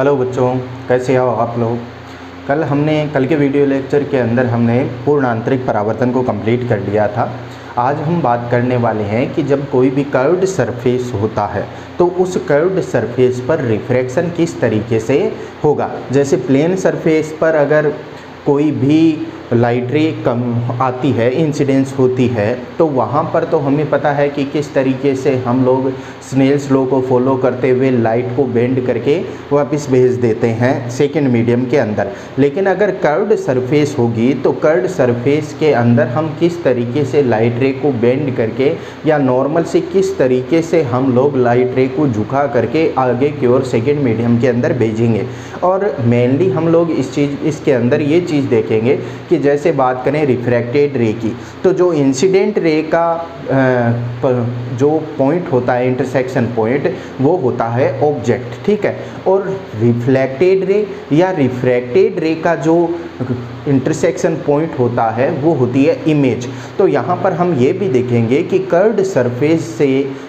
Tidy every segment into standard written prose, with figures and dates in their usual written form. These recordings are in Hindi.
हेलो बच्चों, कैसे हो आप लोग। कल के वीडियो लेक्चर के अंदर हमने पूर्ण आंतरिक परावर्तन को कंप्लीट कर लिया था। आज हम बात करने वाले हैं कि जब कोई भी कर्व्ड सरफेस होता है तो उस कर्व्ड सरफेस पर रिफ्रैक्शन किस तरीके से होगा। जैसे प्लेन सरफेस पर अगर कोई भी लाइट रे कम आती है, इंसिडेंस होती है, तो वहाँ पर तो हमें पता है कि किस तरीके से हम लोग स्नेल्स लॉ को फॉलो करते हुए लाइट को बेंड करके वापस भेज देते हैं सेकेंड मीडियम के अंदर। लेकिन अगर कर्व्ड सरफेस होगी तो कर्व्ड सरफेस के अंदर हम किस तरीके से लाइट रे को बेंड करके या नॉर्मल से किस तरीके से हम लोग लाइट रे को झुका करके आगे की ओर सेकेंड मीडियम के अंदर भेजेंगे। और मेनली हम लोग इसके अंदर ये चीज़ देखेंगे कि जैसे बात करें रिफ्रैक्टेड रे की, तो जो इंसिडेंट रे का जो पॉइंट होता है, इंटरसेक्शन पॉइंट, वो होता है ऑब्जेक्ट, ठीक है। और रिफ्लेक्टेड रे या रिफ्रैक्टेड रे का जो इंटरसेक्शन पॉइंट होता है वो होती है इमेज। तो यहाँ पर हम ये भी देखेंगे कि कर्व्ड सरफेस से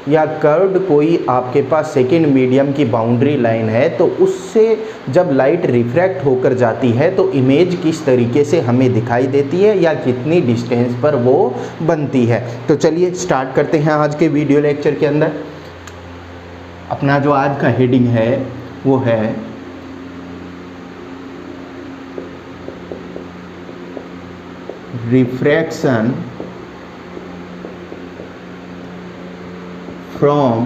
या कर्व्ड कोई आपके पास सेकेंड मीडियम की बाउंड्री लाइन है तो उससे जब लाइट रिफ्रैक्ट होकर जाती है तो इमेज किस तरीके से हमें दिखाई देती है या कितनी डिस्टेंस पर वो बनती है। तो चलिए स्टार्ट करते हैं आज के वीडियो लेक्चर के अंदर। अपना जो आज का हेडिंग है वो है refraction from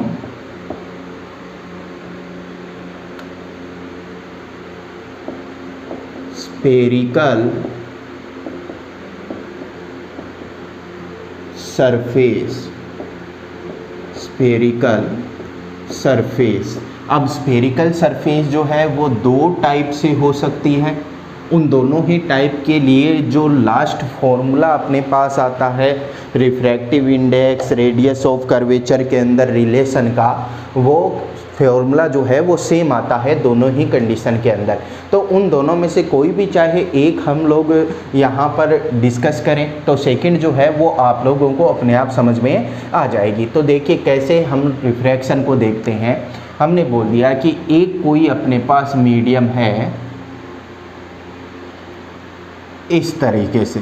spherical surface. Spherical surface, अब स्फेरिकल सरफेस जो है वो दो टाइप से हो सकती है। उन दोनों ही टाइप के लिए जो लास्ट फॉर्मूला अपने पास आता है refractive index, radius of curvature के अंदर रिलेशन का, वो फॉर्मूला जो है वो सेम आता है दोनों ही कंडीशन के अंदर। तो उन दोनों में से कोई भी चाहे एक हम लोग यहाँ पर डिस्कस करें तो सेकंड जो है वो आप लोगों को अपने आप समझ में आ जाएगी। तो देखिए कैसे हम रिफ्रैक्शन को देखते हैं। हमने बोल दिया कि एक कोई अपने पास मीडियम है इस तरीके से,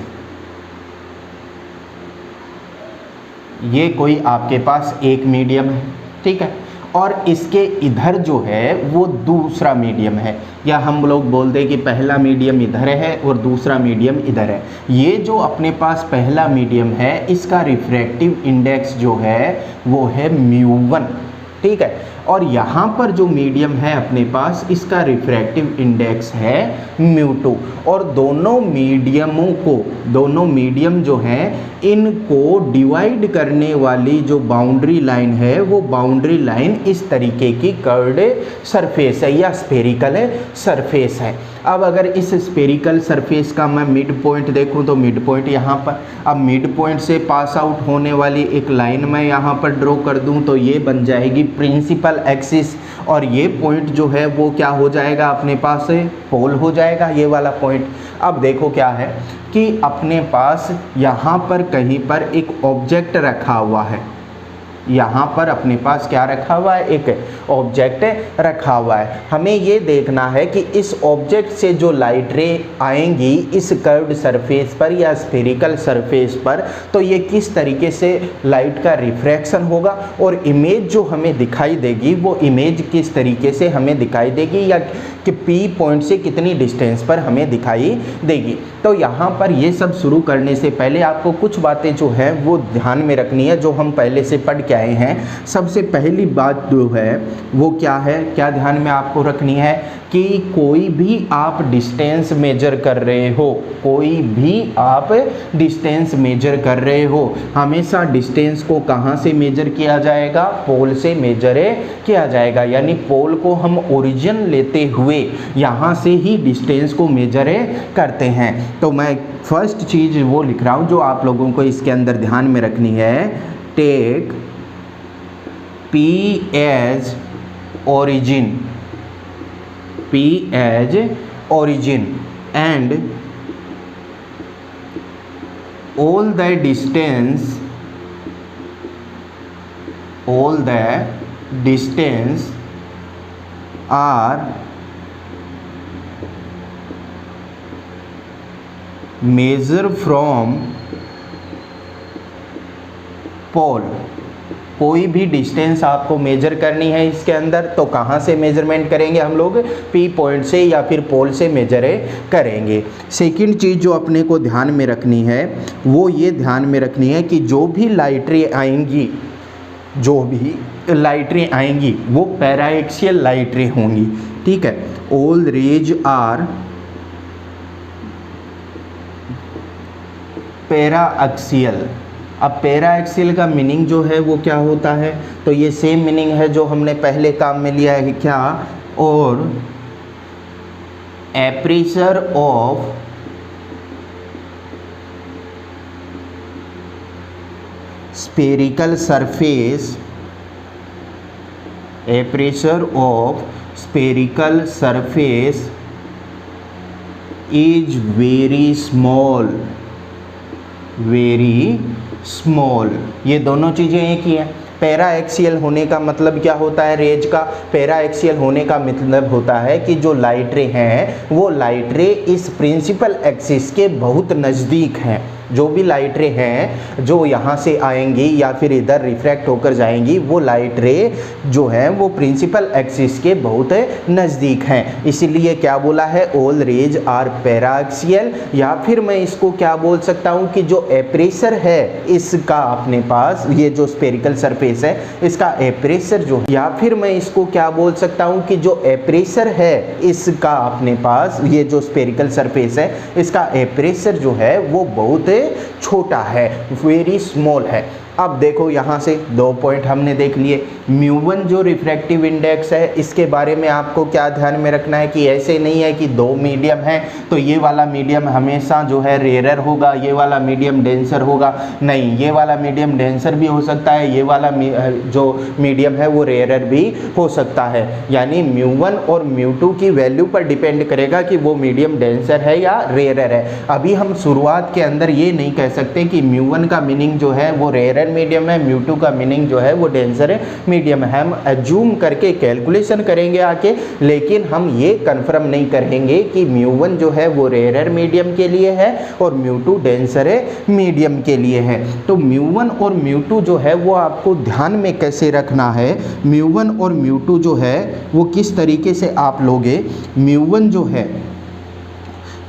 ये कोई आपके पास एक मीडियम है, ठीक है, और इसके इधर जो है वो दूसरा मीडियम है, या हम लोग बोल दें कि पहला मीडियम इधर है और दूसरा मीडियम इधर है। ये जो अपने पास पहला मीडियम है इसका रिफ्रैक्टिव इंडेक्स जो है वो है μ1, ठीक है, और यहाँ पर जो मीडियम है अपने पास इसका रिफ्रैक्टिव इंडेक्स है μ2। और दोनों मीडियम जो हैं इनको डिवाइड करने वाली जो बाउंड्री लाइन है वो बाउंड्री लाइन इस तरीके की कर्व्ड सरफेस है या स्फेरिकल सरफेस है। अब अगर इस स्फेरिकल सरफेस का मैं मिड पॉइंट देखूं तो मिड पॉइंट यहाँ पर, अब मिड पॉइंट से पास आउट होने वाली एक लाइन मैं यहाँ पर ड्रॉ कर दूं तो ये बन जाएगी प्रिंसिपल एक्सिस, और ये पॉइंट जो है वो क्या हो जाएगा अपने पास, पोल हो जाएगा ये वाला पॉइंट। अब देखो क्या है कि अपने पास यहाँ पर कहीं पर एक ऑब्जेक्ट रखा हुआ है, यहाँ पर अपने पास क्या रखा हुआ है, एक ऑब्जेक्ट रखा हुआ है। हमें ये देखना है कि इस ऑब्जेक्ट से जो लाइट रे आएंगी इस कर्व्ड सरफेस पर या स्फेरिकल सरफेस पर, तो ये किस तरीके से लाइट का रिफ्रैक्शन होगा और इमेज जो हमें दिखाई देगी वो इमेज किस तरीके से हमें दिखाई देगी या कि P पॉइंट से कितनी डिस्टेंस पर हमें दिखाई देगी। तो यहाँ पर ये सब शुरू करने से पहले आपको कुछ बातें जो है वो ध्यान में रखनी है जो हम पहले से पढ़ के आए हैं। सबसे पहली बात जो है वो क्या है, क्या ध्यान में आपको रखनी है कि कोई भी आप डिस्टेंस मेजर कर रहे हो, कोई भी आप डिस्टेंस मेजर कर रहे हो, हमेशा डिस्टेंस को कहाँ से मेजर किया जाएगा, पोल से मेजर किया जाएगा। यानी पोल को हम ओरिजिन लेते हुए यहाँ से ही डिस्टेंस को मेजर करते हैं। तो मैं फर्स्ट चीज़ वो लिख रहा हूँ जो आप लोगों को इसके अंदर ध्यान में रखनी है, take P as origin, P as origin and all the distance are measured from pole, कोई भी डिस्टेंस आपको मेजर करनी है इसके अंदर तो कहाँ से मेजरमेंट करेंगे हम लोग, पी पॉइंट से या फिर पोल से मेजर करेंगे। सेकंड चीज़ जो अपने को ध्यान में रखनी है वो ये ध्यान में रखनी है कि जो भी लाइट रे आएंगी वो पैराएक्सियल लाइट रे होंगी, ठीक है। All rays are paraxial. अब पैराएक्सियल का मीनिंग जो है वो क्या होता है, तो ये सेम मीनिंग है जो हमने पहले काम में लिया है, क्या, और एप्रेचर of spherical surface, aperture of spherical surface is very small, ये दोनों चीज़ें एक ही हैं। पैराएक्सियल होने का मतलब क्या होता है, रेज का पैराएक्सियल होने का मतलब होता है कि जो लाइट रे हैं वो लाइट रे इस प्रिंसिपल एक्सिस के बहुत नज़दीक हैं। जो भी लाइट रे हैं जो यहाँ से आएंगी या फिर इधर रिफ्रैक्ट होकर जाएंगी, वो लाइट रे जो हैं वो प्रिंसिपल एक्सिस के बहुत नज़दीक हैं। इसीलिए क्या बोला है, ऑल रेज आर पैराएक्सियल। या फिर मैं इसको क्या बोल सकता हूँ कि जो एप्रेचर है इसका अपने पास, ये जो स्फेरिकल सरफेस है इसका एप्रेचर जो, या फिर मैं इसको क्या बोल सकता हूँ कि जो एप्रेचर है इसका अपने पास, ये जो स्फेरिकल सरफेस है इसका एप्रेचर जो है वो बहुत छोटा है, वेरी स्मॉल है। अब देखो यहाँ से दो पॉइंट हमने देख लिए। म्यू1 जो रिफ्रैक्टिव इंडेक्स है इसके बारे में आपको क्या ध्यान में रखना है कि ऐसे नहीं है कि दो मीडियम है तो ये वाला मीडियम हमेशा जो है रेयर होगा, ये वाला मीडियम डेंसर होगा। नहीं, ये वाला मीडियम डेंसर भी हो सकता है, ये वाला जो मीडियम है वो रेयर भी हो सकता है। यानी म्यू1 और म्यू2 की वैल्यू पर डिपेंड करेगा कि वो मीडियम डेंसर है या रेयर है। अभी हम शुरुआत के अंदर ये नहीं कह सकते कि म्यू1 का मीनिंग जो है वो रेयर मीडियम है, म्यू2 का मीनिंग जो है वो डेंसर मीडियम है। हम एज्यूम करके कैलकुलेशन करेंगे आके, लेकिन हम ये कंफर्म नहीं करेंगे कि म्यू1 जो है वो रेयर मीडियम के लिए है और म्यू2 डेंसर मीडियम के लिए है। तो म्यू1 और म्यू2 जो है वो आपको ध्यान में कैसे रखना है, म्यू1 और म्यू2 जो है वो किस तरीके से आप लोगे। म्यू1 जो है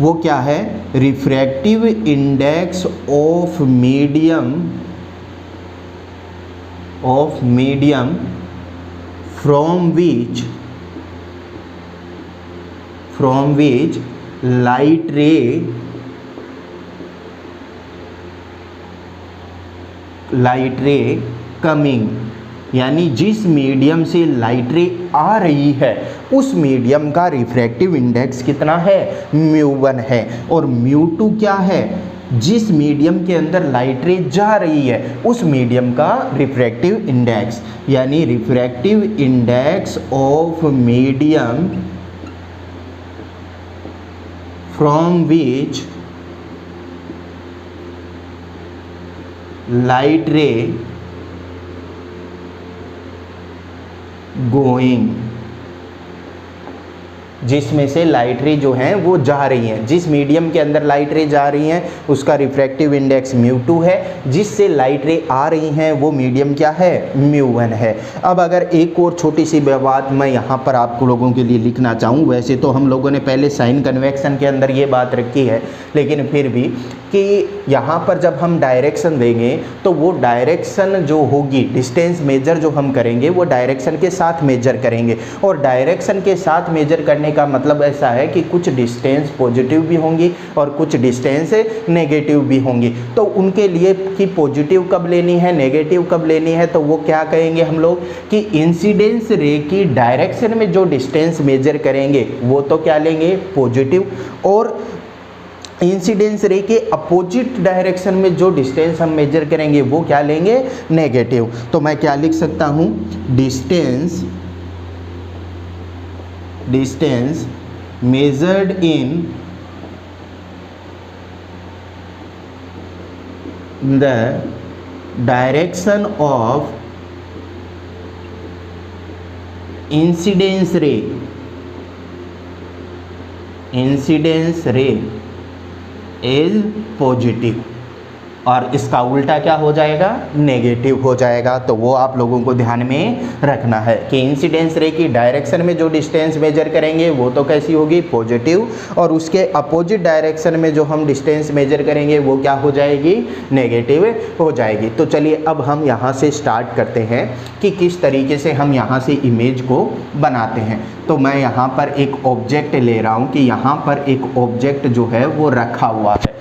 वो क्या है, refractive index of medium from which light ray coming, यानी जिस मीडियम से लाइट रे आ रही है उस मीडियम का रिफ्रैक्टिव इंडेक्स कितना है, म्यू1 है। और म्यू2 क्या है, जिस मीडियम के अंदर लाइट रे जा रही है उस मीडियम का रिफ्रैक्टिव इंडेक्स, यानी refractive index of medium from which light रे गोइंग, जिसमें से लाइट रे जो हैं वो जा रही हैं, जिस मीडियम के अंदर लाइट रे जा रही हैं उसका रिफ्रैक्टिव इंडेक्स म्यू2 है, जिससे लाइट रे आ रही हैं वो मीडियम क्या है, म्यू1 है। अब अगर एक और छोटी सी बात मैं यहाँ पर आपको लोगों के लिए लिखना चाहूँ, वैसे तो हम लोगों ने पहले साइन कन्वेक्शन के अंदर ये बात रखी है, लेकिन फिर भी कि यहाँ पर जब हम डायरेक्शन देंगे तो वो डायरेक्शन जो होगी, डिस्टेंस मेजर जो हम करेंगे वो डायरेक्शन के साथ मेजर करेंगे। और डायरेक्शन के साथ मेजर करने का मतलब ऐसा है कि कुछ डिस्टेंस पॉजिटिव भी होंगी और कुछ डिस्टेंस नेगेटिव भी होंगी। तो उनके लिए कि पॉजिटिव कब लेनी है, नेगेटिव कब लेनी है, तो वो क्या कहेंगे हम लोग कि इंसिडेंस रे की डायरेक्शन में जो डिस्टेंस मेजर करेंगे वो तो क्या लेंगे, पॉजिटिव, और इंसिडेंस रे के अपोजिट डायरेक्शन में जो डिस्टेंस हम मेजर करेंगे वो क्या लेंगे, नेगेटिव। तो मैं क्या लिख सकता हूँ, distance measured in the direction of incidence रे इज पॉजिटिव, और इसका उल्टा क्या हो जाएगा, नेगेटिव हो जाएगा। तो वो आप लोगों को ध्यान में रखना है कि इंसिडेंस रे की डायरेक्शन में जो डिस्टेंस मेजर करेंगे वो तो कैसी होगी, पॉजिटिव, और उसके अपोजिट डायरेक्शन में जो हम डिस्टेंस मेजर करेंगे वो क्या हो जाएगी, नेगेटिव हो जाएगी। तो चलिए अब हम यहाँ से स्टार्ट करते हैं कि किस तरीके से हम यहाँ से इमेज को बनाते हैं। तो मैं यहाँ पर एक ऑब्जेक्ट ले रहा हूँ कि यहाँ पर एक ऑब्जेक्ट जो है वो रखा हुआ है।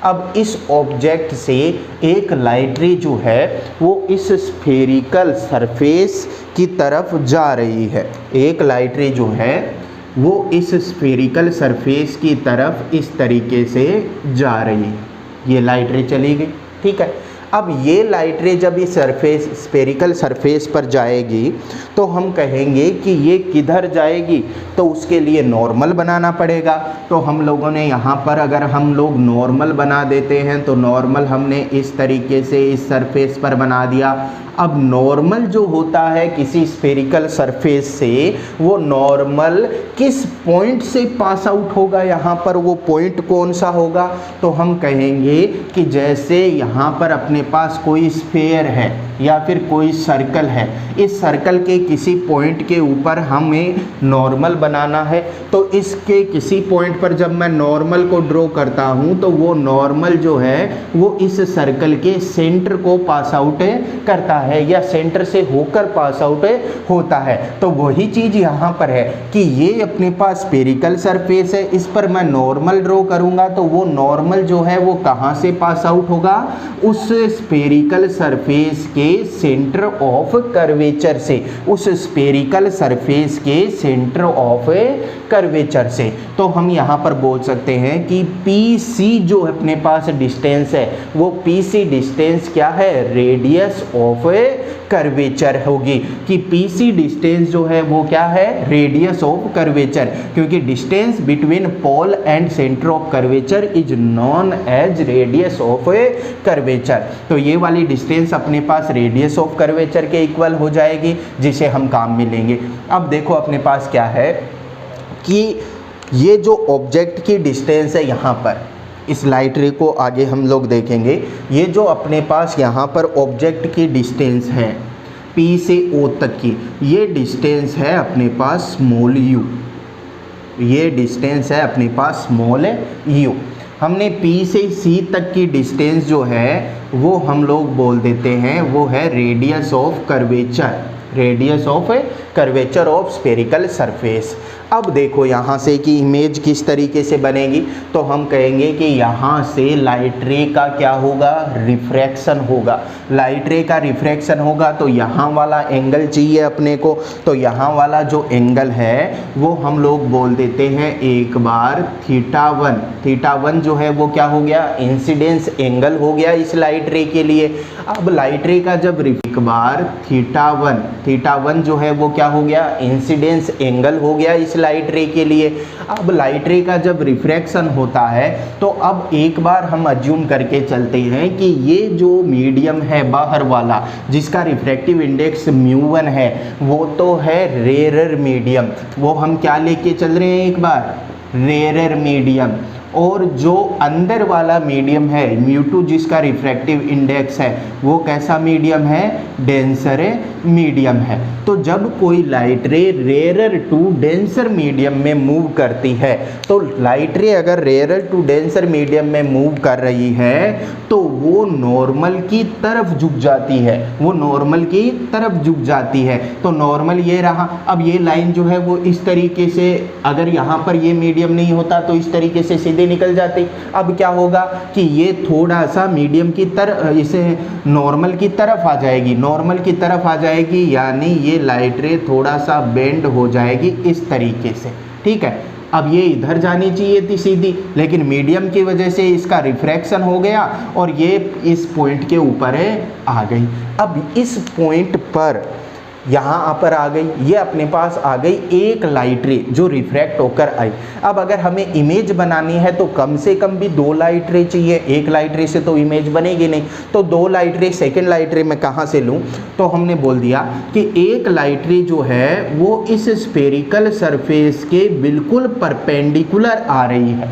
अब इस ऑब्जेक्ट से एक लाइट रे जो है वो इस स्फेरिकल सरफेस की तरफ जा रही है। एक लाइट रे जो है वो इस स्फेरिकल सरफेस की तरफ इस तरीके से जा रही है। ये लाइट रे चली गई, ठीक है। अब ये लाइट रे जब इस सरफेस स्फेरिकल सरफेस पर जाएगी तो हम कहेंगे कि ये किधर जाएगी, तो उसके लिए नॉर्मल बनाना पड़ेगा। तो हम लोगों ने यहाँ पर अगर हम लोग नॉर्मल बना देते हैं तो नॉर्मल हमने इस तरीके से इस सरफेस पर बना दिया। अब नॉर्मल जो होता है किसी स्फेरिकल सरफेस से, वो नॉर्मल किस पॉइंट से पास आउट होगा, यहाँ पर वो पॉइंट कौन सा होगा, तो हम कहेंगे कि जैसे यहाँ पर अपने पास कोई स्फेयर है या फिर कोई सर्कल है, इस सर्कल के किसी पॉइंट के ऊपर हमें नॉर्मल बनाना है। तो इसके किसी पॉइंट पर जब मैं नॉर्मल को ड्रॉ करता हूँ तो वो नॉर्मल जो है वो इस सर्कल के सेंटर को पास आउट करता है या सेंटर से होकर पास आउट होता है। तो वही चीज़ यहाँ पर है कि ये अपने पास स्फेरिकल सरफेस है, इस पर मैं नॉर्मल ड्रॉ करूँगा तो वो नॉर्मल जो है वो कहाँ से पास आउट होगा, उस स्फेरिकल सरफेस के सेंटर ऑफ कर्वेचर से, उस स्फेरिकल सरफेस के सेंटर ऑफ कर्वेचर से। तो हम यहाँ पर बोल सकते हैं कि PC जो अपने पास डिस्टेंस है वो PC डिस्टेंस क्या है, रेडियस ऑफ कर्वेचर होगी, कि PC डिस्टेंस जो है वो क्या है, रेडियस ऑफ कर्वेचर, क्योंकि distance between pole and centre of curvature is known as radius of curvature. तो ये वाली डिस्टेंस अपने पास रेडियस ऑफ कर्वेचर के इक्वल हो जाएगी, जिसे हम काम में लेंगे। अब देखो अपने पास क्या है कि ये जो ऑब्जेक्ट की डिस्टेंस है, यहाँ पर इस लाइट रे को आगे हम लोग देखेंगे, ये जो अपने पास यहाँ पर ऑब्जेक्ट की डिस्टेंस है P से O तक की, ये डिस्टेंस है अपने पास स्मॉल u, ये डिस्टेंस है अपने पास स्मॉल u। हमने P से C तक की डिस्टेंस जो है वो हम लोग बोल देते हैं वो है radius of curvature, radius of curvature of spherical surface. अब देखो यहाँ से कि इमेज किस तरीके से बनेगी, तो हम कहेंगे कि यहाँ से लाइट रे का क्या होगा, रिफ्रैक्शन होगा। लाइट रे का रिफ्रैक्शन होगा तो यहाँ वाला एंगल चाहिए अपने को, तो यहाँ वाला जो एंगल है वो हम लोग बोल देते हैं एक बार θ1। θ1 जो है वो क्या हो गया, इंसिडेंस एंगल हो गया इस लाइट रे के लिए। अब लाइट रे का जब एक बार θ1 जो है वो क्या हो गया, इंसिडेंस एंगल हो गया इस लाइट रे के लिए। अब लाइट रे का जब रिफ्रैक्शन होता है तो अब एक बार हम अज्यूम करके चलते हैं कि ये जो मीडियम है बाहर वाला जिसका रिफ्रैक्टिव इंडेक्स μ1 है वो तो है रेयर मीडियम, वो हम क्या लेके चल रहे हैं, एक बार रेयर मीडियम। और जो अंदर वाला मीडियम है μ2 जिसका रिफ्रैक्टिव इंडेक्स है वो कैसा मीडियम है, डेंसर मीडियम है। तो जब कोई light ray rare to denser medium में मूव करती है, तो लाइट रे अगर रेयर टू डेंसर मीडियम में मूव कर रही है तो वो नॉर्मल की तरफ झुक जाती है, वो नॉर्मल की तरफ झुक जाती है। तो नॉर्मल ये रहा। अब ये लाइन जो है वो इस तरीके से, अगर यहाँ पर ये मीडियम नहीं होता तो इस तरीके से सीधे निकल जाती। अब क्या होगा कि ये थोड़ा सा मीडियम की तरफ, इसे नॉर्मल की तरफ आ जाएगी, नॉर्मल की तरफ आ जाएगी, यानी ये लाइट रे थोड़ा सा बेंड हो जाएगी इस तरीके से, ठीक है। अब ये इधर जानी चाहिए थी सीधी, लेकिन मीडियम की वजह से इसका रिफ्रैक्शन हो गया और ये इस पॉइंट के ऊपर आ गई। अब इस पॉइंट पर यहाँ पर आ गई, ये अपने पास आ गई एक लाइट रे जो रिफ्रैक्ट होकर आई। अब अगर हमें इमेज बनानी है तो कम से कम भी 2 लाइट रे चाहिए, एक लाइट रे से तो इमेज बनेगी नहीं। तो 2 लाइट रे, सेकेंड लाइट रे मैं कहाँ से लूँ, तो हमने बोल दिया कि एक लाइट रे जो है वो इस स्फेरिकल सरफेस के बिल्कुल परपेंडिकुलर आ रही है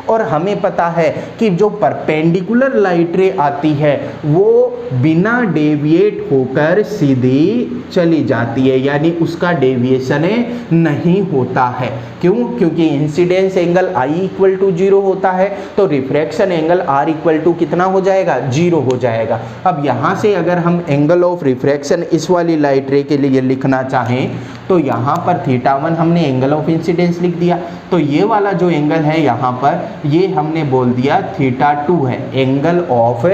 और हमें पता है कि जो परपेंडिकुलर लाइट रे आती है वो बिना डेविएट होकर सीधी चली जाती है, यानी उसका डेविएशन नहीं होता है। क्यों? क्योंकि incidence angle I equal to 0 होता है, तो refraction angle R equal to कितना हो जाएगा? 0 हो जाएगा। अब यहाँ से अगर हम एंगल ऑफ रिफ्रैक्शन इस वाली लाइट रे के लिए लिखना चाहें तो यहाँ पर θ1 हमने एंगल ऑफ इंसिडेंस लिख दिया, तो ये वाला जो एंगल है यहाँ पर ये हमने बोल दिया θ2 है, एंगल ऑफ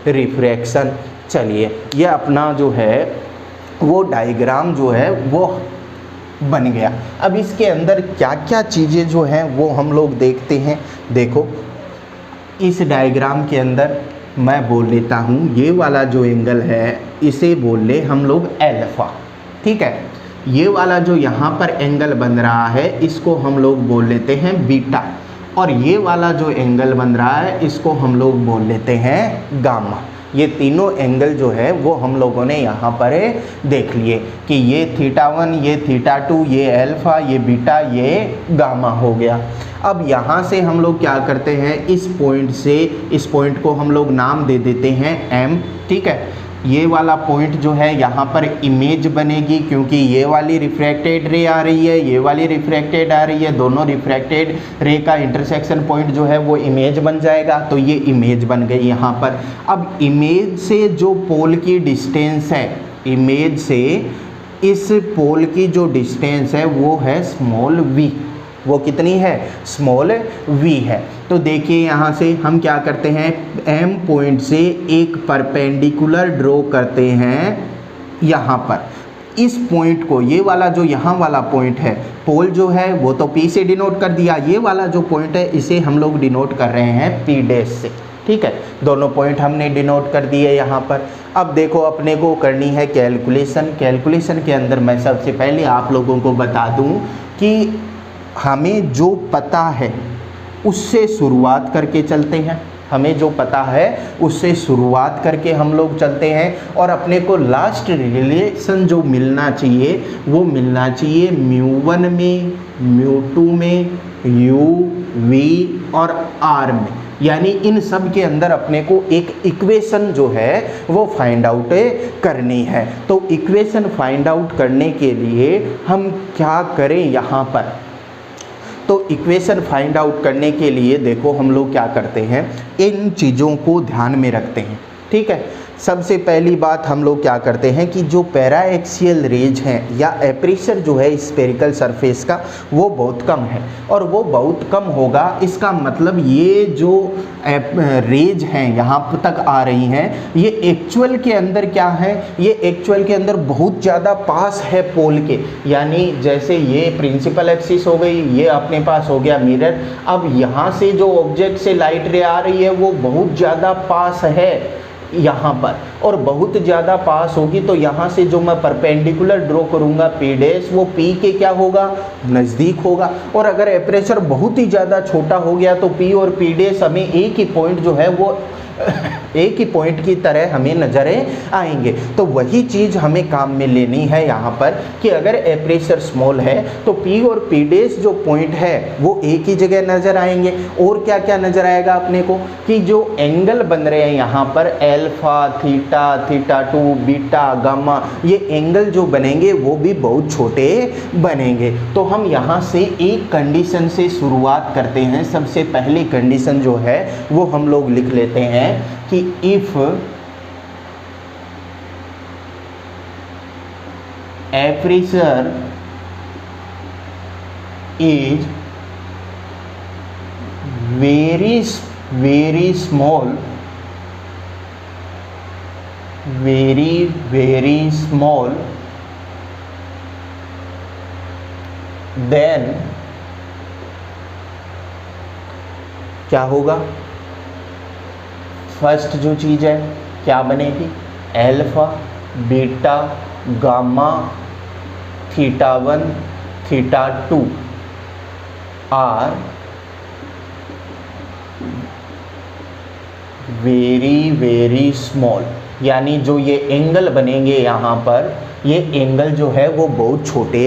रिफ्रैक्शन। चलिए ये अपना जो है वो डायग्राम जो है वो बन गया। अब इसके अंदर क्या क्या चीज़ें जो हैं वो हम लोग देखते हैं। देखो इस डायग्राम के अंदर मैं बोल लेता हूँ, ये वाला जो एंगल है इसे बोल ले हम लोग अल्फा, ठीक है। ये वाला जो यहाँ पर एंगल बन रहा है इसको हम लोग बोल लेते हैं बीटा, और ये वाला जो एंगल बन रहा है इसको हम लोग बोल लेते हैं गामा। ये तीनों एंगल जो है वो हम लोगों ने यहाँ पर देख लिए कि ये θ1, ये θ2, ये अल्फा, ये बीटा, ये गामा हो गया। अब यहाँ से हम लोग क्या करते हैं, इस पॉइंट से इस पॉइंट को हम लोग नाम दे देते हैं M, ठीक है। ये वाला पॉइंट जो है यहाँ पर इमेज बनेगी, क्योंकि ये वाली रिफ्रैक्टेड रे आ रही है, ये वाली रिफ्रैक्टेड आ रही है, दोनों रिफ्रैक्टेड रे का इंटरसेक्शन पॉइंट जो है वो इमेज बन जाएगा, तो ये इमेज बन गई यहाँ पर। अब इमेज से जो पोल की डिस्टेंस है, इमेज से इस पोल की जो डिस्टेंस है वो है स्मॉल v, वो कितनी है? स्मॉल v है। तो देखिए यहाँ से हम क्या करते हैं, M पॉइंट से एक परपेंडिकुलर ड्रॉ करते हैं यहाँ पर। इस पॉइंट को, ये वाला जो यहाँ वाला पॉइंट है, पोल जो है वो तो P से डिनोट कर दिया, ये वाला जो पॉइंट है इसे हम लोग डिनोट कर रहे हैं P डैश से, ठीक है। दोनों पॉइंट हमने डिनोट कर दिए यहाँ पर। अब देखो अपने को करनी है कैलकुलेशन। कैलकुलेशन के अंदर मैं सबसे पहले आप लोगों को बता दूँ कि हमें जो पता है उससे शुरुआत करके चलते हैं, हमें जो पता है उससे शुरुआत करके हम लोग चलते हैं, और अपने को लास्ट रिलेशन जो मिलना चाहिए वो मिलना चाहिए μ1 में, μ2 में, u, v और r में, यानी इन सब के अंदर अपने को एक इक्वेशन जो है वो फाइंड आउट करनी है। तो इक्वेशन फाइंड आउट करने के लिए हम क्या करें यहाँ पर, तो इक्वेशन फाइंड आउट करने के लिए देखो हम लोग क्या करते हैं, इन चीज़ों को ध्यान में रखते हैं, ठीक है। सबसे पहली बात हम लोग क्या करते हैं कि जो पैरा एक्सियल रेज हैं या एपरेचर जो है स्फेरिकल सरफेस का वो बहुत कम है, और वो बहुत कम होगा इसका मतलब ये जो रेज हैं यहाँ तक आ रही हैं ये एक्चुअल के अंदर क्या है, ये एक्चुअल के अंदर बहुत ज़्यादा पास है पोल के, यानी जैसे ये प्रिंसिपल एक्सिस हो गई, ये अपने पास हो गया मिरर। अब यहाँ से जो ऑब्जेक्ट से लाइट रे आ रही है वो बहुत ज़्यादा पास है यहाँ पर, और बहुत ज़्यादा पास होगी तो यहाँ से जो मैं परपेंडिकुलर ड्रॉ करूँगा P डैश, वो P के क्या होगा, नज़दीक होगा। और अगर एपरेचर बहुत ही ज़्यादा छोटा हो गया तो P और P डैश हमें एक ही पॉइंट जो है वो एक ही पॉइंट की तरह हमें नजरें आएंगे। तो वही चीज़ हमें काम में लेनी है यहाँ पर कि अगर एपरेचर स्मॉल है तो P और P डैश जो पॉइंट है वो एक ही जगह नज़र आएंगे। और क्या क्या नज़र आएगा अपने को कि जो एंगल बन रहे हैं यहाँ पर अल्फा, थीटा, θ2, बीटा, गामा, ये एंगल जो बनेंगे वो भी बहुत छोटे बनेंगे। तो हम यहाँ से एक कंडीशन से शुरुआत करते हैं। सबसे पहली कंडीशन जो है वो हम लोग लिख लेते हैं कि if aperture is very small, very small, then क्या होगा, फर्स्ट जो चीज़ है क्या बनेगी, alpha, beta, gamma, θ1, θ2 are very small, यानी जो ये एंगल बनेंगे यहाँ पर, ये एंगल जो है वो बहुत छोटे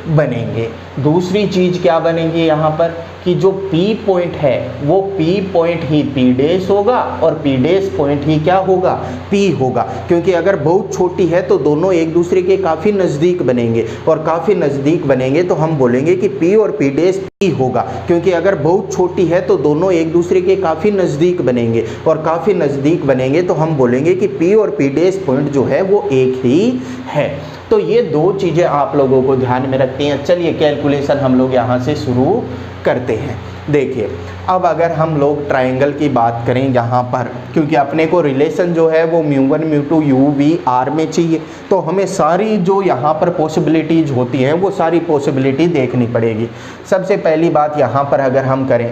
बनेंगे। दूसरी चीज़ क्या बनेगी यहाँ पर कि जो P पॉइंट है वो P पॉइंट ही P डैश होगा और P डैश पॉइंट ही क्या होगा, P होगा। क्योंकि अगर बहुत छोटी है तो दोनों एक दूसरे के काफ़ी नज़दीक बनेंगे, और काफ़ी नज़दीक बनेंगे तो हम बोलेंगे कि P और P डैश P होगा। क्योंकि अगर बहुत छोटी है तो दोनों एक दूसरे के काफ़ी नज़दीक बनेंगे, और काफ़ी नज़दीक बनेंगे तो हम बोलेंगे कि P और P डैश पॉइंट जो है वो एक ही है। तो ये दो चीज़ें आप लोगों को ध्यान में रखती हैं। चलिए कैलकुलेशन हम लोग यहाँ से शुरू करते हैं। देखिए अब अगर हम लोग ट्राइंगल की बात करें यहाँ पर, क्योंकि अपने को रिलेशन जो है वो μ1 μ2 u v r में चाहिए, तो हमें सारी जो यहाँ पर पॉसिबिलिटीज होती हैं वो सारी पॉसिबिलिटी देखनी पड़ेगी। सबसे पहली बात यहाँ पर अगर हम करें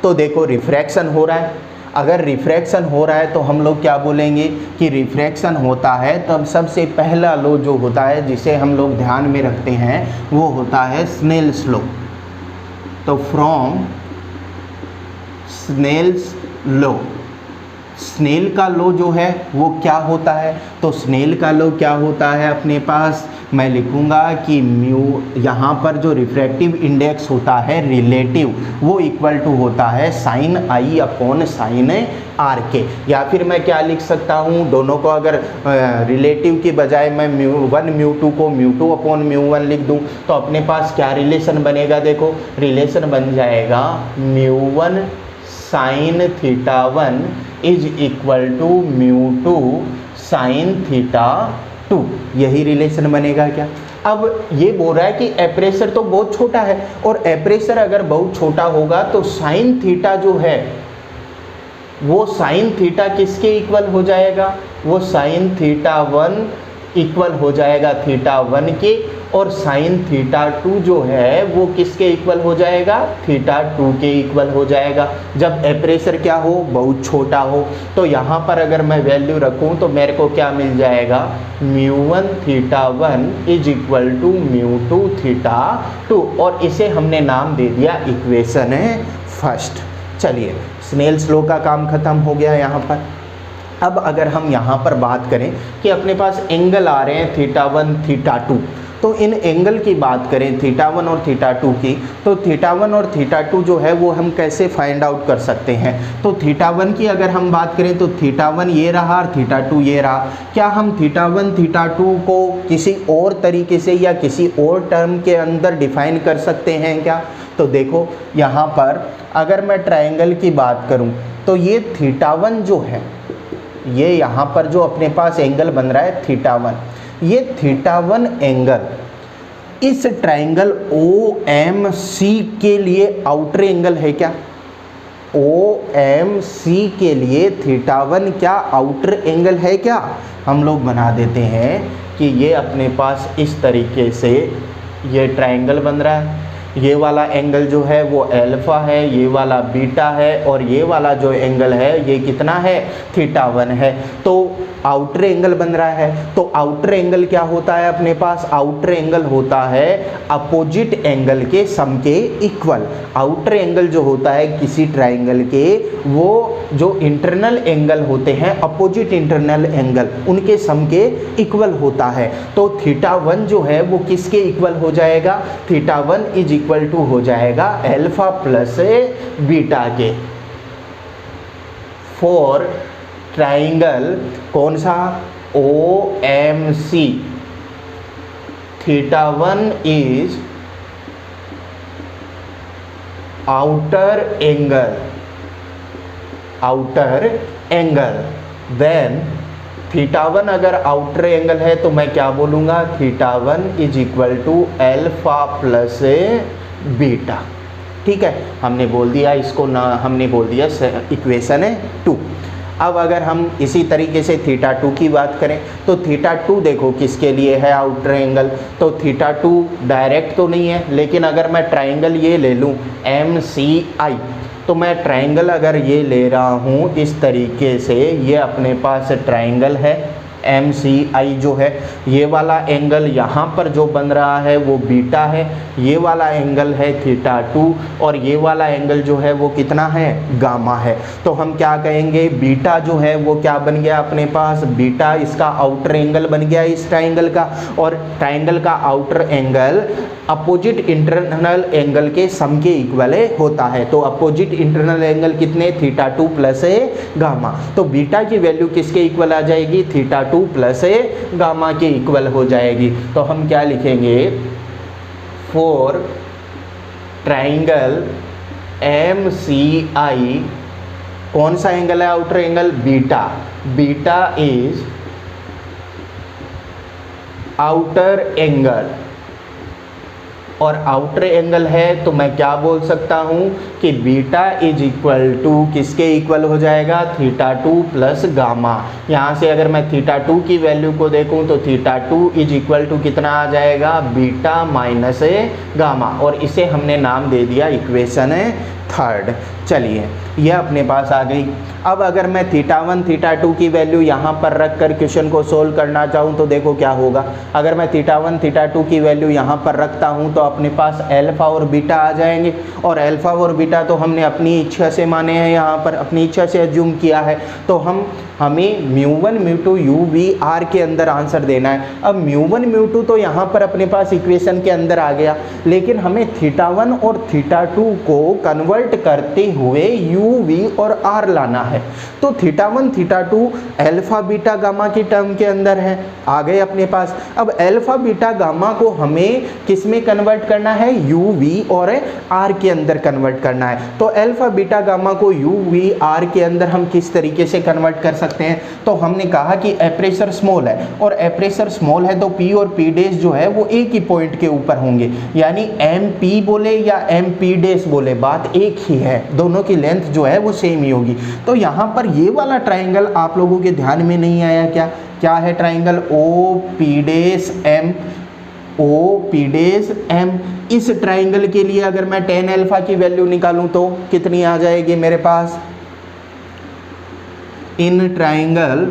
तो देखो रिफ्रैक्शन हो रहा है। अगर रिफ्रैक्शन हो रहा है तो हम लोग क्या बोलेंगे कि रिफ्रैक्शन होता है तब सबसे पहला लॉ जो होता है जिसे हम लोग ध्यान में रखते हैं वो होता है स्नेल्स लॉ। तो फ्रॉम स्नेल्स लॉ, स्नेल का लॉ जो है वो क्या होता है, तो स्नेल का लॉ क्या होता है अपने पास, मैं लिखूंगा कि म्यू, यहाँ पर जो रिफ्रैक्टिव इंडेक्स होता है रिलेटिव वो इक्वल टू होता है sine I upon sine R के। या फिर मैं क्या लिख सकता हूँ, दोनों को अगर रिलेटिव की बजाय मैं μ1 μ2 को μ2 अपॉन μ1 लिख दूँ तो अपने पास क्या रिलेशन बनेगा, देखो रिलेशन बन जाएगा μ1 sine theta 1 is equal to μ2 sine theta 2, यही रिलेशन बनेगा क्या। अब ये बोल रहा है कि एपरेचर तो बहुत छोटा है, और एपरेचर अगर बहुत छोटा होगा तो साइन थीटा जो है वो साइन थीटा किसके इक्वल हो जाएगा, वो साइन थीटा 1 इक्वल हो जाएगा थीटा 1 के, और साइन थीटा 2 जो है वो किसके इक्वल हो जाएगा, थीटा 2 के इक्वल हो जाएगा जब एपरेचर क्या हो, बहुत छोटा हो। तो यहाँ पर अगर मैं वैल्यू रखूँ तो मेरे को क्या मिल जाएगा, μ1 theta 1 is equal to μ2 theta 2, और इसे हमने नाम दे दिया इक्वेशन फर्स्ट। चलिए स्नेल्स लॉ का काम खत्म हो गया यहाँ पर। अब अगर हम यहाँ पर बात करें कि अपने पास एंगल आ रहे हैं थीटा 1 थीटा 2, तो इन एंगल की बात करें थीटा 1 और थीटा 2 की, तो थीटा 1 और थीटा 2 जो है वो हम कैसे फाइंड आउट कर सकते हैं। तो थीटा 1 की अगर हम बात करें तो थीटा 1 ये रहा और थीटा 2 ये रहा। क्या हम थीटा 1 थीटा 2 को किसी और तरीके से या किसी और टर्म के अंदर डिफाइन कर सकते हैं क्या। तो देखो यहाँ पर अगर मैं ट्राइंगल की बात करूँ तो ये थीटा 1 जो है, ये यहाँ पर जो अपने पास एंगल बन रहा है थीटा 1, ये थीटा 1 एंगल इस ट्राइंगल OMC के लिए आउटर एंगल है क्या, OMC के लिए थीटा 1 क्या आउटर एंगल है क्या। हम लोग बना देते हैं कि ये अपने पास इस तरीके से ये ट्राइंगल बन रहा है, ये वाला एंगल जो है वो अल्फा है, ये वाला बीटा है, और ये वाला जो एंगल है ये कितना है, थीटा 1 है। तो आउटर एंगल बन रहा है, तो आउटर एंगल क्या होता है अपने पास, आउटर एंगल होता है अपोजिट एंगल के सम के इक्वल। आउटर एंगल जो होता है किसी ट्राइंगल के, वो जो इंटरनल एंगल होते हैं अपोजिट इंटरनल एंगल उनके सम के इक्वल होता है। तो थीटा 1 जो है वो किसके इक्वल हो जाएगा, थीटा 1 इज इक्वल टू हो जाएगा अल्फा प्लस बीटा के फॉर ट्राइंगल कौन सा, OMC। Theta 1 is outer angle, outer angle, then theta 1 अगर आउटर एंगल है तो मैं क्या बोलूँगा, theta 1 is equal to alpha plus beta. ठीक है, हमने बोल दिया इसको ना, हमने बोल दिया इक्वेशन 2। अब अगर हम इसी तरीके से थीटा 2 की बात करें तो थीटा 2 देखो किसके लिए है आउटर एंगल, तो थीटा 2 डायरेक्ट तो नहीं है, लेकिन अगर मैं ट्राइंगल ये ले लूँ MCI, तो मैं ट्राइंगल अगर ये ले रहा हूँ इस तरीके से, ये अपने पास ट्राइंगल है, एम सी आई जो है, ये वाला एंगल यहाँ पर जो बन रहा है वो बीटा है, ये वाला एंगल है थीटा 2 और ये वाला एंगल जो है वो कितना है, गामा है। तो हम क्या कहेंगे, बीटा जो है वो क्या बन गया अपने पास, बीटा इसका आउटर एंगल बन गया इस ट्राइंगल का, और ट्राइंगल का outer angle opposite internal angle के सम के इक्वल होता है। तो अपोजिट इंटरनल एंगल कितने, थीटा 2 प्लस गामा। तो बीटा की वैल्यू किसके इक्वल आ जाएगी, थीटा 2 प्लस गामा के इक्वल हो जाएगी। तो हम क्या लिखेंगे, फॉर ट्राइंगल एम सी आई, कौन सा एंगल है outer angle, beta, beta is outer angle, और आउटर एंगल है तो मैं क्या बोल सकता हूं कि बीटा इज इक्वल टू किसके इक्वल हो जाएगा, थीटा 2 प्लस गामा। यहाँ से अगर मैं थीटा 2 की वैल्यू को देखूं तो थीटा 2 इज इक्वल टू कितना आ जाएगा, बीटा माइनस गामा, और इसे हमने नाम दे दिया इक्वेशन 3। चलिए यह अपने पास आ गई। अब अगर मैं थीटा 1 थीटा 2 की वैल्यू यहाँ पर रख कर क्वेश्चन को सोल्व करना चाहूँ तो देखो क्या होगा। अगर मैं थीटा 1 थीटा 2 की वैल्यू यहाँ पर रखता हूँ तो अपने पास अल्फा और बीटा आ जाएंगे, और अल्फा और बीटा तो हमने अपनी इच्छा से माने हैं, यहाँ पर अपनी इच्छा से अज्यूम किया है। तो हमें μ1 μ2 u v r के अंदर आंसर देना है। अब μ1 μ2 तो यहाँ पर अपने पास इक्वेशन के अंदर आ गया, लेकिन हमें थीटा 1 और थीटा 2 को कन्वर्ट करते हुए u v और r लाना है। तो theta 1 theta 2 alpha beta gamma की टर्म के अंदर है, आ गए अपने पास। अब अल्फा बीटा गामा को हमें किस में कन्वर्ट करना है, u v और r के अंदर कन्वर्ट करना है। तो अल्फा बीटा गामा को u v r के अंदर हम किस तरीके से कन्वर्ट कर सकते हैं, तो हमने कहा कि एप्रेशर स्मॉल है, और एप्रेशर स्मॉल है तो p और p डैश जो है वो एक ही पॉइंट के ऊपर होंगे, यानी mp बोले या mp डैश बोले बात एक ही है, दोनों की लेंथ जो है वो सेम ही होगी। तो यहाँ पर ये वाला ट्राइंगल आप लोगों के ध्यान में नहीं आया क्या, क्या है triangle O P dash M, O P dash M. इस ट्राइंगल के लिए अगर मैं tan अल्फा की वैल्यू निकालूं तो कितनी आ जाएगी मेरे पास, इन ट्राइंगल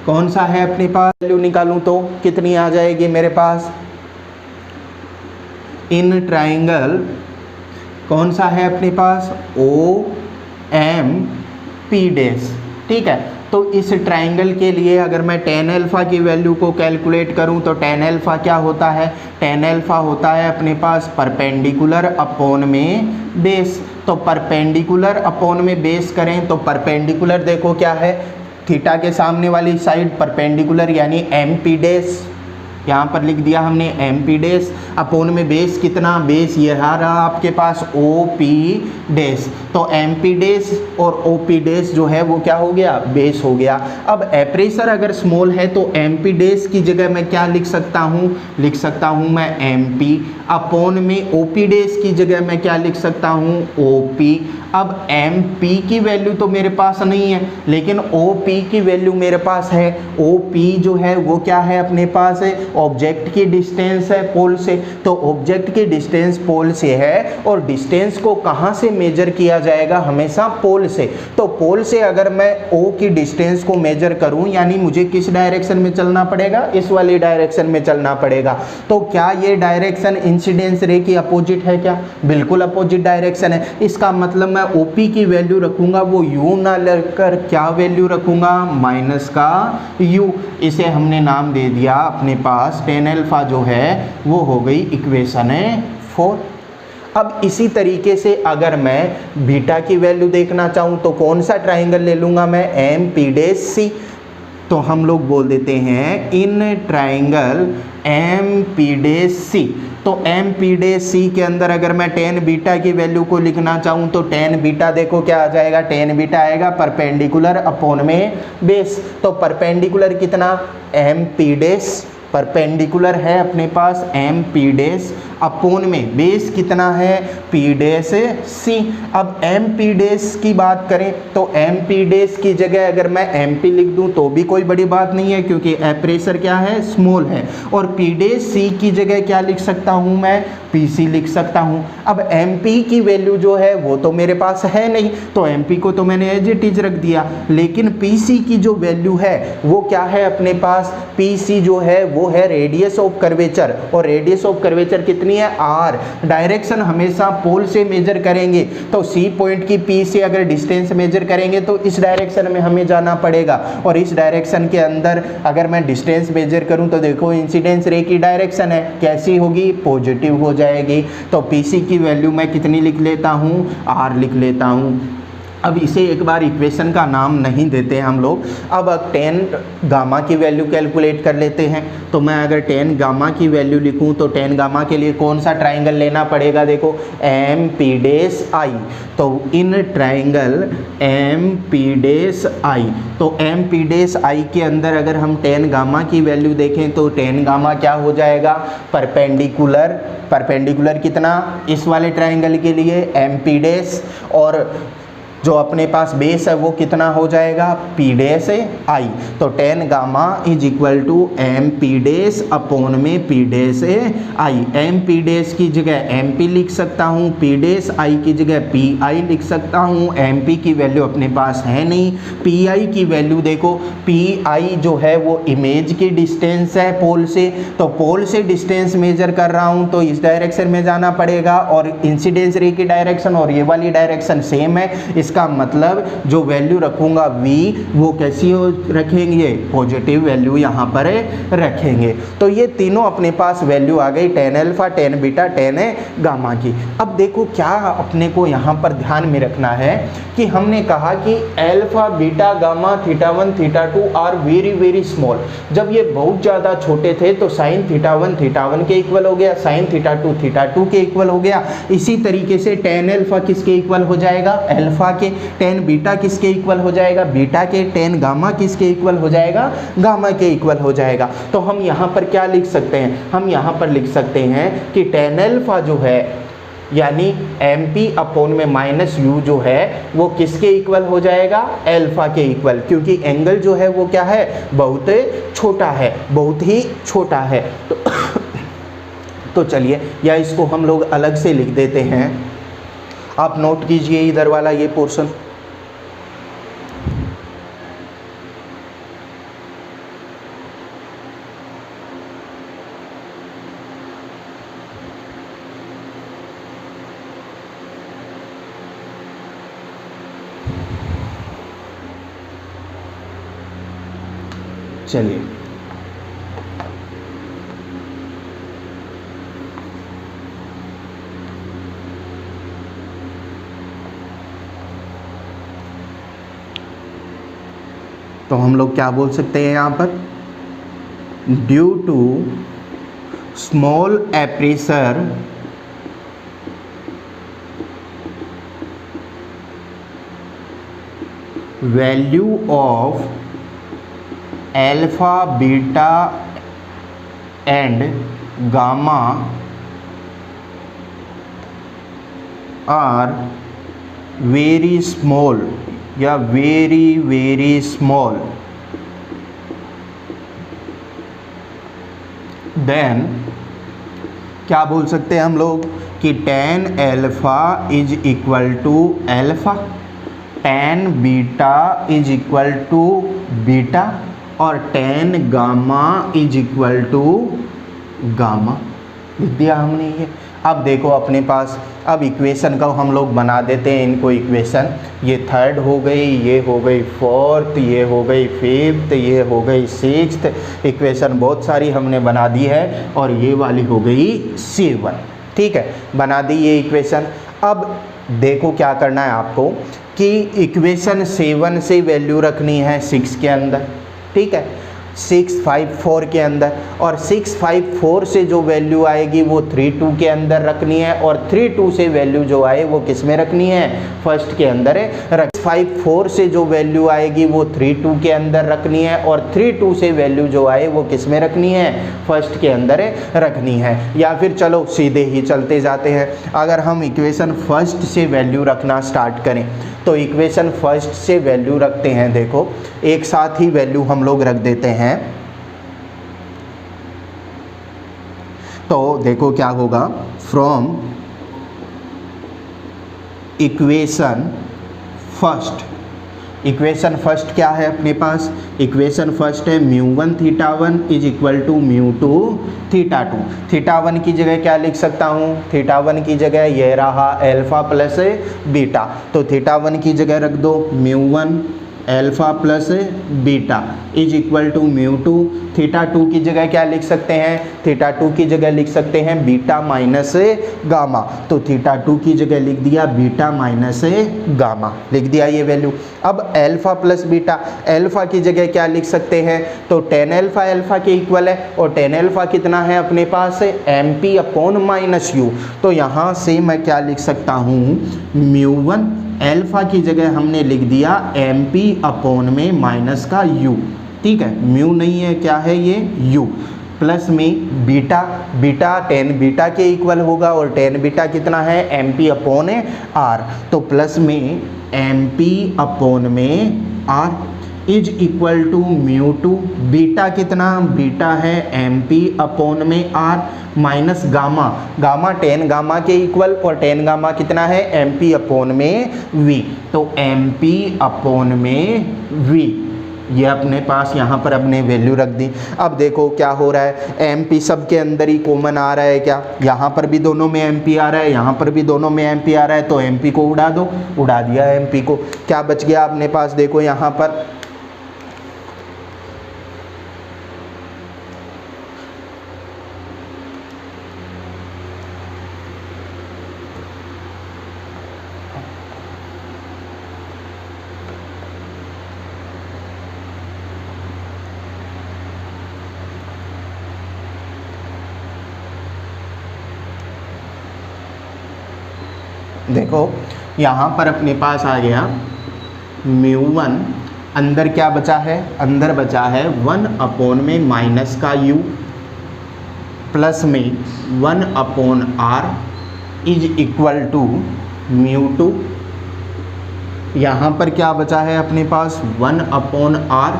कौन सा है अपने पास, वैल्यू निकालूं तो कितनी आ जाएगी मेरे पास, इन ट्राइंगल कौन सा है अपने पास, ओ एम पी डैश। ठीक है, तो इस ट्राइंगल के लिए अगर मैं tan अल्फा की वैल्यू को कैलकुलेट करूं तो tan अल्फा क्या होता है, tan अल्फा होता है अपने पास परपेंडिकुलर अपॉन में बेस। तो परपेंडिकुलर अपॉन में बेस करें तो परपेंडिकुलर देखो क्या है, थीटा के सामने वाली साइड परपेंडिकुलर यानी एम पी डैश, यहाँ पर लिख दिया हमने एम पी डैश, अपॉन में बेस कितना, बेस यह रहा आपके पास ओ पी डैश। तो एम पी डैश और ओ पी डैश जो है वो क्या हो गया, बेस हो गया। अब एप्रेशर अगर स्मॉल है तो एम पी डैश की जगह मैं क्या लिख सकता हूँ, लिख सकता हूँ मैं एम पी, अपॉन में ओ पी डैश की जगह मैं क्या लिख सकता हूँ, ओ पी। अब एम पी की वैल्यू तो मेरे पास नहीं है, लेकिन ओ पी की वैल्यू मेरे पास है। ओ पी जो है वो क्या है अपने पास है, ऑब्जेक्ट की डिस्टेंस है पोल से। तो ऑब्जेक्ट की डिस्टेंस पोल से है, और डिस्टेंस को कहाँ से मेजर किया जाएगा, हमेशा पोल से। तो पोल से अगर मैं ओ की डिस्टेंस को मेजर करूं, यानी मुझे किस डायरेक्शन में चलना पड़ेगा, इस वाली डायरेक्शन में चलना पड़ेगा। तो क्या ये डायरेक्शन इंसिडेंस रे की अपोजिट है क्या, बिल्कुल अपोजिट डायरेक्शन है। इसका मतलब मैं ओपी की वैल्यू रखूंगा वो u ना लेकर क्या वैल्यू रखूंगा, माइनस का u। इसे हमने नाम दे दिया अपने पास tan अल्फा जो है वो हो गई इक्वेशन 4। अब इसी तरीके से अगर मैं बीटा की वैल्यू देखना चाहूँ तो कौन सा ट्राइंगल ले लूँगा मैं, एम पी डैश सी। तो हम लोग बोल देते हैं in triangle M P dash C. तो एम पी डैश सी के अंदर अगर मैं tan बीटा की वैल्यू को लिखना चाहूँ तो tan बीटा देखो क्या आ जाएगा, tan बीटा आएगा परपेंडिकुलर अपॉन में बेस। तो परपेंडिकुलर कितना, एम पी डैश, परपेंडिकुलर है अपने पास एम पी डैश, अपोन में बेस कितना है पी डैश सी। अब एम पी डैश की बात करें तो एम पी डैश की जगह अगर मैं एम पी लिख दूं तो भी कोई बड़ी बात नहीं है, क्योंकि प्रेशर क्या है स्मॉल है। और पी डैश सी की जगह क्या लिख सकता हूं मैं पी सी लिख सकता हूं। अब एम पी की वैल्यू जो है वो तो मेरे पास है नहीं, तो एम पी को तो मैंने एज इट इज रख दिया, लेकिन पी सी की जो वैल्यू है वो क्या है अपने पास, पी सी जो है वो है रेडियस ऑफ कर्वेचर, और रेडियस ऑफ कर्वेचर कितनी है आर। डायरेक्शन हमेशा पोल से मेजर करेंगे, तो सी पॉइंट की पी से अगर डिस्टेंस मेजर करेंगे तो इस डायरेक्शन में हमें जाना पड़ेगा, और इस डायरेक्शन के अंदर अगर मैं डिस्टेंस मेजर करूं तो देखो इंसिडेंस रे की डायरेक्शन है, कैसी होगी पॉजिटिव हो जाएगी। तो पी सी की वैल्यू मैं कितनी लिख लेता हूं आर लिख लेता हूं। अब इसे एक बार इक्वेशन का नाम नहीं देते हैं हम लोग। अब टेन गामा की वैल्यू कैलकुलेट कर लेते हैं। तो मैं अगर टेन गामा की वैल्यू लिखूं तो टेन गामा के लिए कौन सा ट्राइंगल लेना पड़ेगा, देखो एम पी डैश आई। तो in triangle M P dash I, तो एम पी डैश आई के अंदर अगर हम टेन गामा की वैल्यू देखें तो टेन गामा क्या हो जाएगा परपेंडिकुलर, परपेंडिकुलर कितना इस वाले ट्राइंगल के लिए एम पी डैश, और जो अपने पास बेस है वो कितना हो जाएगा पी डैश आई। तो tan gamma is equal to M P dash upon में P dash I. M P dash की जगह एम पी लिख सकता हूँ, पी डैश आई की जगह पी आई लिख सकता हूँ। एम पी की वैल्यू अपने पास है नहीं, पी आई की वैल्यू देखो, पी आई जो है वो इमेज की डिस्टेंस है पोल से, तो पोल से डिस्टेंस मेजर कर रहा हूँ तो इस डायरेक्शन में जाना पड़ेगा, और इंसिडेंस रे की डायरेक्शन और ये वाली डायरेक्शन सेम है। इसका मतलब जो वैल्यू रखूंगा v वो कैसी हो रखेंगे पॉजिटिव वैल्यू यहाँ पर रखेंगे। तो ये तीनों अपने पास वैल्यू आ गई, tan alpha tan beta ten gamma की। अब देखो क्या अपने को यहाँ पर ध्यान में रखना है कि हमने कहा कि alpha beta gamma theta one theta two are very very small. जब ये बहुत ज़्यादा छोटे थे तो साइन थीटा वन के इक्वल हो गया, साइन थीटा टू के इक्वल हो गया। इसी तरीके से टेन अल्फा किसके इक्वल हो जाएगा अल्फा के, टेन बीटा किसके इक्वल हो जाएगा बीटा के, टेन गामा किसके इक्वल हो जाएगा गामा के इक्वल हो जाएगा। तो हम यहाँ पर क्या लिख सकते हैं, हम यहाँ पर लिख सकते हैं कि टेन अल्फा जो है यानी एम पी अपोन में माइनस यू जो है वो किसके इक्वल हो जाएगा अल्फा के इक्वल, क्योंकि एंगल जो है वो क्या है बहुत छोटा है, बहुत ही छोटा है। तो चलिए या इसको हम लोग अलग से लिख देते हैं, आप नोट कीजिए इधर वाला ये पोर्शन। चलिए तो हम लोग क्या बोल सकते हैं यहाँ पर, due to small aperture value of alpha beta and gamma are very small या वेरी वेरी स्मॉल, देन क्या बोल सकते हैं हम लोग कि tan alpha is equal to alpha, tan beta is equal to beta, और tan gamma is equal to gamma. लिख दिया हमने ये। अब देखो अपने पास, अब इक्वेशन का हम लोग बना देते हैं इनको इक्वेशन। ये थर्ड हो गई, ये हो गई फोर्थ, ये हो गई फिफ्थ, ये हो गई सिक्स्थ। इक्वेशन बहुत सारी हमने बना दी है, और ये वाली हो गई 7। ठीक है, बना दी ये इक्वेशन। अब देखो क्या करना है आपको कि इक्वेशन 7 से वैल्यू रखनी है 6 के अंदर। ठीक है, 654 के अंदर, और 654 से जो वैल्यू आएगी वो 32 के अंदर रखनी है, और 32 से वैल्यू जो आए वो किस में रखनी है, फर्स्ट के अंदर रख। 54 से जो वैल्यू आएगी वो 32 के अंदर रखनी है, और 32 से वैल्यू जो आए वो किस में रखनी है, फर्स्ट के अंदर रखनी है। या फिर चलो सीधे ही चलते जाते हैं, अगर हम इक्वेशन फर्स्ट से वैल्यू रखना स्टार्ट करें तो इक्वेशन फर्स्ट से वैल्यू रखते हैं। देखो एक साथ ही वैल्यू हम लोग रख देते हैं, तो देखो क्या होगा, from equation first, equation first क्या है अपने पास, इक्वेशन फर्स्ट है μ1 θ1 इज इक्वल टू μ2 θ2। θ1 की जगह क्या लिख सकता हूँ, θ1 की जगह ये रहा अल्फा प्लस बीटा, तो θ1 की जगह रख दो μ1 alpha plus beta is equal to μ2। θ2 की जगह क्या लिख सकते हैं, θ2 की जगह लिख सकते हैं बीटा माइनस गामा, तो θ2 की जगह लिख दिया बीटा माइनस गामा, लिख दिया ये वैल्यू। अब अल्फा प्लस बीटा, अल्फा की जगह क्या लिख सकते हैं, तो tan अल्फा अल्फा के इक्वल है, और tan अल्फा कितना है अपने पास, mp अपॉन माइनस यू, तो यहाँ से मैं क्या लिख सकता हूँ, μ1 अल्फा की जगह हमने लिख दिया mp अपॉन में माइनस का u, ठीक है, म्यू नहीं है, क्या है ये u, प्लस में बीटा, बीटा tan बीटा के इक्वल होगा, और tan बीटा कितना है mp अपॉन r, तो प्लस में mp अपॉन में r is equal to μ2, beta कितना, बीटा है mp अपॉन में r minus gamma, gamma tan gamma के इक्वल, और tan गामा कितना है mp अपॉन में v, तो mp अपॉन में v, ये अपने पास यहाँ पर अपने वैल्यू रख दी। अब देखो क्या हो रहा है, mp सब के अंदर ही कॉमन आ रहा है क्या, यहाँ पर भी दोनों में mp आ रहा है, यहाँ पर भी दोनों में mp आ रहा है, तो mp को उड़ा दो, उड़ा दिया mp को, क्या बच गया अपने पास, देखो यहाँ पर देखो यहाँ पर अपने पास आ गया μ1, अंदर क्या बचा है, अंदर बचा है 1 अपॉन में माइनस का u प्लस में 1 upon r is equal to μ2, यहाँ पर क्या बचा है अपने पास 1 अपॉन r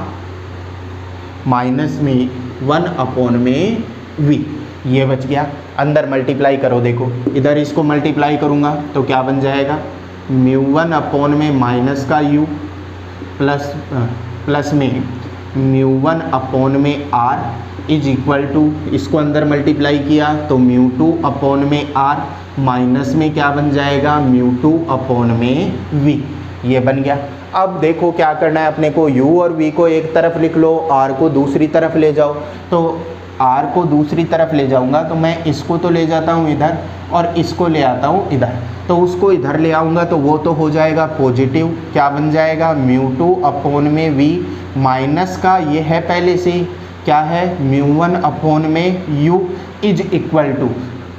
माइनस में 1 अपॉन में v, ये बच गया। अंदर मल्टीप्लाई करो, देखो इधर इसको मल्टीप्लाई करूँगा तो क्या बन जाएगा, μ1 अपॉन में माइनस का u प्लस में μ1 अपॉन में r इज इक्वल टू, इसको अंदर मल्टीप्लाई किया तो μ2 अपॉन में r माइनस में क्या बन जाएगा, μ2 अपॉन में v, ये बन गया। अब देखो क्या करना है अपने को, u और v को एक तरफ लिख लो, r को दूसरी तरफ ले जाओ, तो r को दूसरी तरफ ले जाऊंगा तो मैं इसको तो ले जाता हूँ इधर और इसको ले आता हूँ इधर, तो उसको इधर ले आऊँगा तो वो तो हो जाएगा पॉजिटिव, क्या बन जाएगा μ2 अपॉन में v माइनस का ये है पहले से ही क्या है μ1 अपॉन में u इज इक्वल टू,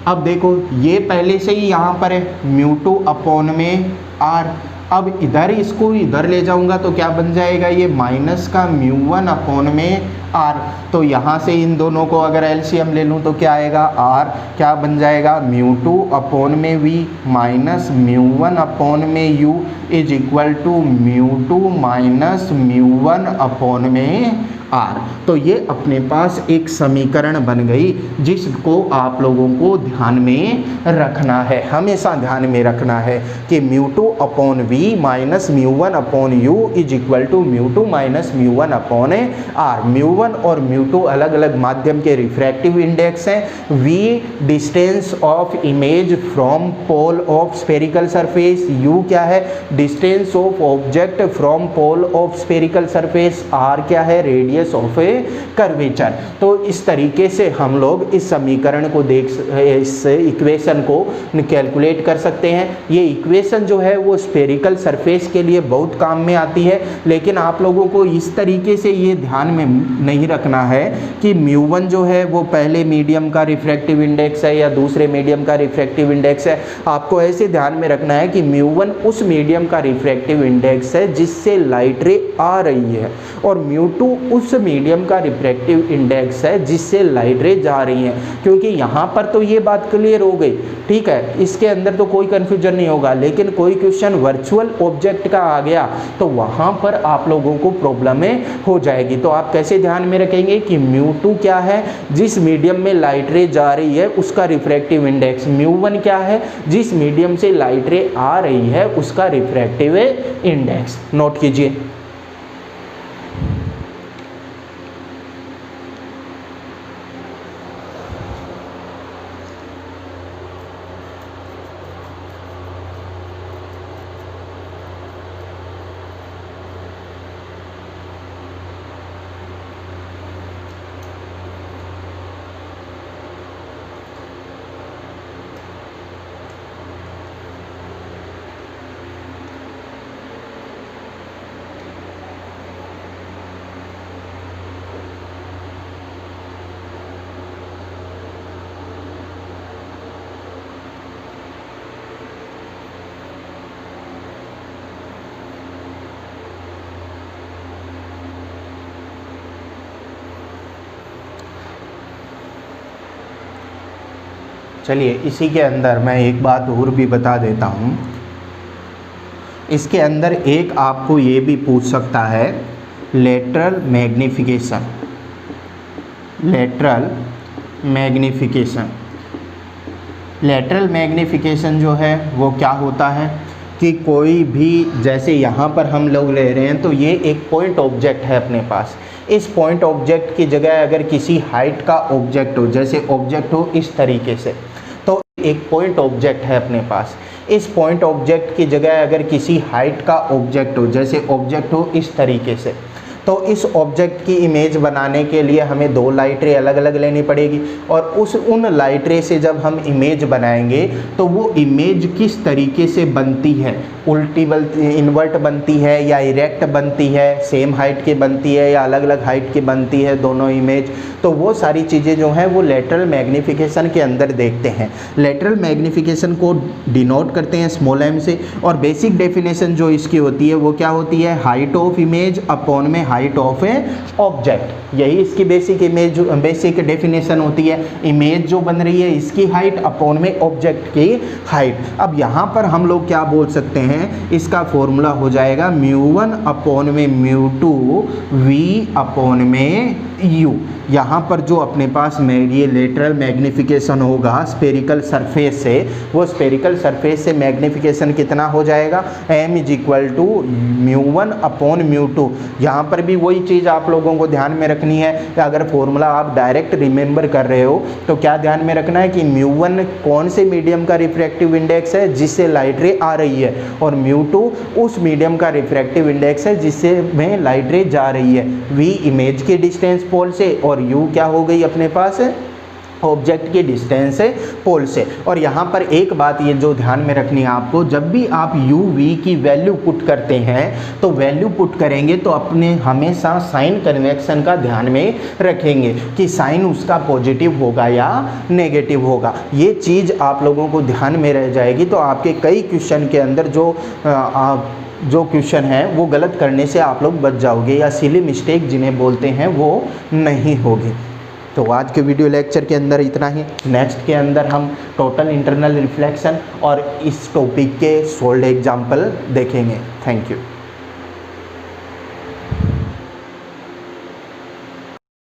अब देखो ये पहले से ही यहाँ पर है μ2 अपॉन में r, अब इधर इसको इधर ले जाऊंगा तो क्या बन जाएगा, ये माइनस का μ1 अपॉन में r, तो यहाँ से इन दोनों को अगर एलसीएम ले लूँ तो क्या आएगा, r क्या बन जाएगा μ2 अपॉन में v माइनस μ1 अपॉन में u is equal to μ2 minus μ1 upon में r। तो ये अपने पास एक समीकरण बन गई जिसको आप लोगों को ध्यान में रखना है, हमेशा ध्यान में रखना है कि μ2 upon v minus μ1 upon u is equal to μ2 minus μ1 upon r। μ1 और μ2 अलग अलग माध्यम के रिफ्रैक्टिव इंडेक्स हैं, v distance of image from pole of spherical surface, u क्या है distance of object from pole of spherical surface, r क्या है radius radius of a curvature. तो इस तरीके से हम लोग इस समीकरण को इस इक्वेशन को कैलकुलेट कर सकते हैं। ये इक्वेशन जो है वो स्फेरिकल सरफेस के लिए बहुत काम में आती है, लेकिन आप लोगों को इस तरीके से ये ध्यान में नहीं रखना है कि μ1 जो है वो पहले मीडियम का रिफ्रैक्टिव इंडेक्स है या दूसरे मीडियम का रिफ्रैक्टिव इंडेक्स है। आपको ऐसे ध्यान में रखना है कि μ1 उस मीडियम का रिफ्रैक्टिव इंडेक्स है जिससे लाइट रे आ रही है, और μ2 उस मीडियम का रिफ्रैक्टिव इंडेक्स है जिससे लाइट रे जा रही है। क्योंकि यहाँ पर तो ये बात क्लियर हो गई, ठीक है, इसके अंदर तो कोई कन्फ्यूजन नहीं होगा। लेकिन कोई क्वेश्चन वर्चुअल ऑब्जेक्ट का आ गया तो वहाँ पर आप लोगों को प्रॉब्लमें हो जाएगी। तो आप कैसे ध्यान में रखेंगे कि μ2 क्या है, जिस मीडियम में लाइट रे जा रही है उसका रिफ्रैक्टिव इंडेक्स, μ1 क्या है, जिस मीडियम से लाइट रे आ रही है उसका रिफ्रैक्टिव इंडेक्स। नोट कीजिए। चलिए इसी के अंदर मैं एक बात और भी बता देता हूँ। इसके अंदर एक आपको ये भी पूछ सकता है, lateral magnification. Lateral magnification, lateral magnification जो है वो क्या होता है कि कोई भी, जैसे यहाँ पर हम लोग ले रहे हैं तो ये एक पॉइंट ऑब्जेक्ट है अपने पास। इस पॉइंट ऑब्जेक्ट की जगह अगर किसी हाइट का ऑब्जेक्ट हो, जैसे ऑब्जेक्ट हो इस तरीके से, तो एक पॉइंट ऑब्जेक्ट है अपने पास। इस पॉइंट ऑब्जेक्ट की जगह अगर किसी हाइट का ऑब्जेक्ट हो, जैसे ऑब्जेक्ट हो इस तरीके से, तो इस ऑब्जेक्ट की इमेज बनाने के लिए हमें दो लाइट रे अलग अलग लेनी पड़ेगी। और उन लाइट रे से जब हम इमेज बनाएंगे तो वो इमेज किस तरीके से बनती है, उल्टी बनती, इन्वर्ट बनती है या इरेक्ट बनती है, सेम हाइट की बनती है या अलग अलग हाइट की बनती है दोनों इमेज, तो वो सारी चीज़ें जो हैं वो लेटरल मैग्नीफिकेशन के अंदर देखते हैं। लेटरल मैग्नीफिकेशन को डिनोट करते हैं स्मॉल m से, और बेसिक डेफिनेशन जो इसकी होती है वो क्या होती है, हाइट ऑफ इमेज अपॉन में हाइट ऑफ ए ऑब्जेक्ट। यही इसकी बेसिक डेफिनेशन होती है। इमेज जो बन रही है इसकी हाइट अपॉन में ऑब्जेक्ट की हाइट। अब यहाँ पर हम लोग क्या बोल सकते हैं, इसका फॉर्मूला हो जाएगा μ1 अपॉन में μ2 v अपॉन में u। यहाँ पर जो अपने पास ये लेटरल मैग्नीफिकेशन होगा स्फेरिकल सरफेस से, वो स्फेरिकल सरफेस से मैग्नीफिकेशन कितना हो जाएगा, m is equal to μ1 upon μ2। यहाँ पर भी वही चीज़ आप लोगों को ध्यान में रखनी है कि अगर फॉर्मूला आप डायरेक्ट रिमेंबर कर रहे हो तो क्या ध्यान में रखना है कि μ1 कौन से मीडियम का रिफ्रैक्टिव इंडेक्स है जिससे लाइट रे आ रही है, और μ2 उस मीडियम का रिफ्रैक्टिव इंडेक्स है जिससे में लाइट रे जा रही है। v इमेज के डिस्टेंस पोल से और u क्या हो गई अपने पास ऑब्जेक्ट की डिस्टेंस है पोल से। और यहाँ पर एक बात ये जो ध्यान में रखनी है आपको, जब भी आप u v की वैल्यू पुट करते हैं तो वैल्यू पुट करेंगे तो अपने हमेशा साइन कन्वेक्शन का ध्यान में रखेंगे कि साइन उसका पॉजिटिव होगा या नेगेटिव होगा। ये चीज़ आप लोगों को ध्यान में रह जाएगी तो आपके कई क्वेश्चन के अंदर जो क्वेश्चन है वो गलत करने से आप लोग बच जाओगे, या सिली मिस्टेक जिन्हें बोलते हैं वो नहीं होगी। तो आज के वीडियो लेक्चर के अंदर इतना ही। नेक्स्ट के अंदर हम टोटल इंटरनल रिफ्लेक्शन और इस टॉपिक के सोल्ड एग्जाम्पल देखेंगे। Thank you.